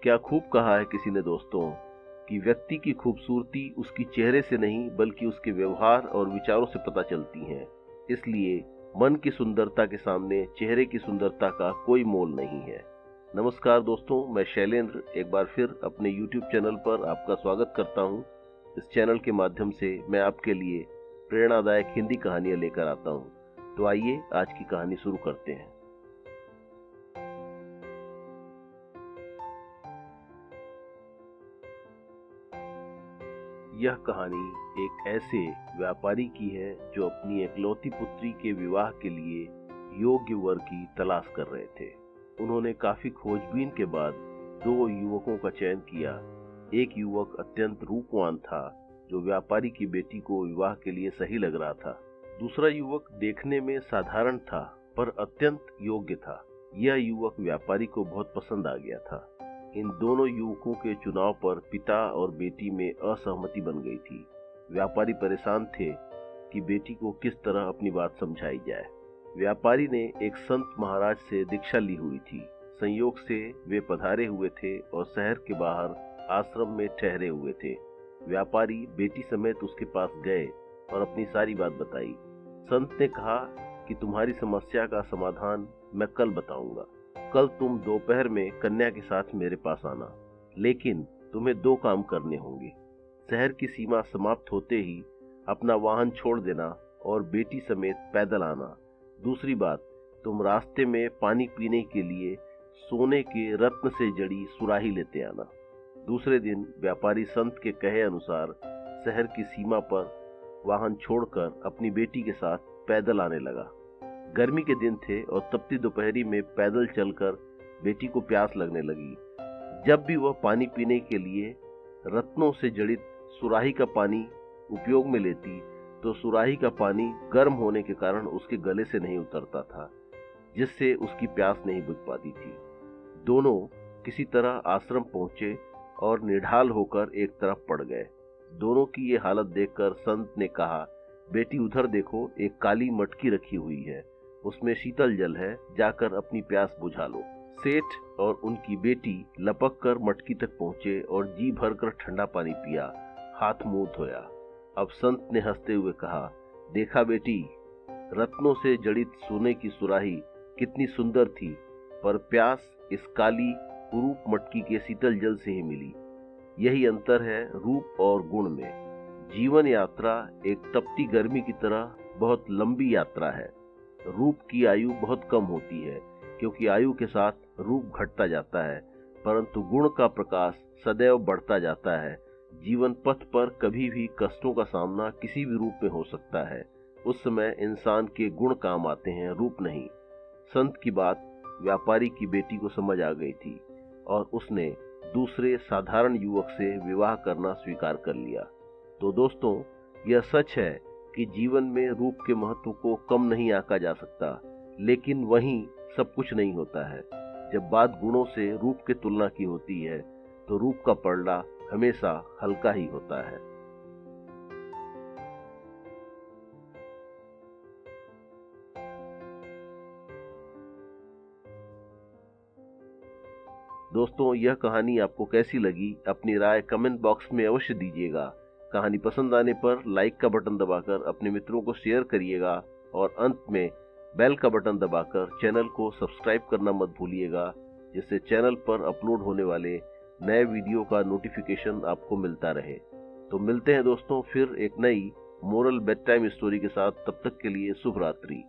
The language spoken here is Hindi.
क्या खूब कहा है किसी ने दोस्तों कि व्यक्ति की खूबसूरती उसकी चेहरे से नहीं बल्कि उसके व्यवहार और विचारों से पता चलती है। इसलिए मन की सुंदरता के सामने चेहरे की सुंदरता का कोई मोल नहीं है। नमस्कार दोस्तों, मैं शैलेंद्र एक बार फिर अपने YouTube चैनल पर आपका स्वागत करता हूं। इस चैनल के माध्यम से मैं आपके लिए प्रेरणादायक हिंदी कहानियां लेकर आता हूं। तो आइए आज की कहानी शुरू करते हैं। यह कहानी एक ऐसे व्यापारी की है जो अपनी एकलौती पुत्री के विवाह के लिए योग्य वर की तलाश कर रहे थे। उन्होंने काफी खोजबीन के बाद 2 युवकों का चयन किया। एक युवक अत्यंत रूपवान था जो व्यापारी की बेटी को विवाह के लिए सही लग रहा था। दूसरा युवक देखने में साधारण था पर अत्यंत योग्य था। यह युवक व्यापारी को बहुत पसंद आ गया था। इन दोनों युवकों के चुनाव पर पिता और बेटी में असहमति बन गई थी। व्यापारी परेशान थे कि बेटी को किस तरह अपनी बात समझाई जाए। व्यापारी ने एक संत महाराज से दीक्षा ली हुई थी। संयोग से वे पधारे हुए थे और शहर के बाहर आश्रम में ठहरे हुए थे। व्यापारी बेटी समेत उसके पास गए और अपनी सारी बात बताई। संत ने कहा कि तुम्हारी समस्या का समाधान मैं कल बताऊंगा। कल तुम दोपहर में कन्या के साथ मेरे पास आना, लेकिन तुम्हें 2 काम करने होंगे। शहर की सीमा समाप्त होते ही अपना वाहन छोड़ देना और बेटी समेत पैदल आना। दूसरी बात, तुम रास्ते में पानी पीने के लिए सोने के रत्न से जड़ी सुराही लेते आना। दूसरे दिन व्यापारी संत के कहे अनुसार शहर की सीमा पर वाहन छोड़कर अपनी बेटी के साथ पैदल आने लगा। गर्मी के दिन थे और तपती दोपहरी में पैदल चलकर बेटी को प्यास लगने लगी। जब भी वह पानी पीने के लिए रत्नों से जड़ित सुराही का पानी उपयोग में लेती तो सुराही का पानी गर्म होने के कारण उसके गले से नहीं उतरता था, जिससे उसकी प्यास नहीं बुझ पाती थी। दोनों किसी तरह आश्रम पहुंचे और निढाल होकर एक तरफ पड़ गए। दोनों की ये हालत देखकर संत ने कहा, बेटी उधर देखो, एक काली मटकी रखी हुई है, उसमें शीतल जल है, जाकर अपनी प्यास बुझा लो। सेठ और उनकी बेटी लपक कर मटकी तक पहुंचे और जी भरकर ठंडा पानी पिया, हाथ मुंह धोया। अब संत ने हंसते हुए कहा, देखा बेटी, रत्नों से जड़ित सोने की सुराही कितनी सुंदर थी, पर प्यास इस काली कुरूप मटकी के शीतल जल से ही मिली। यही अंतर है रूप और गुण में। जीवन यात्रा एक तपती गर्मी की तरह बहुत लंबी यात्रा है। रूप की आयु बहुत कम होती है क्योंकि आयु के साथ रूप घटता जाता है, परंतु गुण का प्रकाश सदैव बढ़ता जाता है। जीवन पथ पर कभी भी कष्टों का सामना किसी भी रूप में हो सकता है। उस समय इंसान के गुण काम आते हैं, रूप नहीं। संत की बात व्यापारी की बेटी को समझ आ गई थी और उसने दूसरे साधारण युवक से विवाह करना स्वीकार कर लिया। तो दोस्तों, यह सच है कि जीवन में रूप के महत्व को कम नहीं आंका जा सकता, लेकिन वहीं सब कुछ नहीं होता है। जब बात गुणों से रूप की तुलना की होती है तो रूप का पलड़ा हमेशा हल्का ही होता है। दोस्तों, यह कहानी आपको कैसी लगी, अपनी राय कमेंट बॉक्स में अवश्य दीजिएगा। कहानी पसंद आने पर लाइक का बटन दबाकर अपने मित्रों को शेयर करिएगा और अंत में बेल का बटन दबाकर चैनल को सब्सक्राइब करना मत भूलिएगा, जिससे चैनल पर अपलोड होने वाले नए वीडियो का नोटिफिकेशन आपको मिलता रहे। तो मिलते हैं दोस्तों फिर एक नई मोरल बेड टाइम स्टोरी के साथ। तब तक के लिए शुभ रात्रि।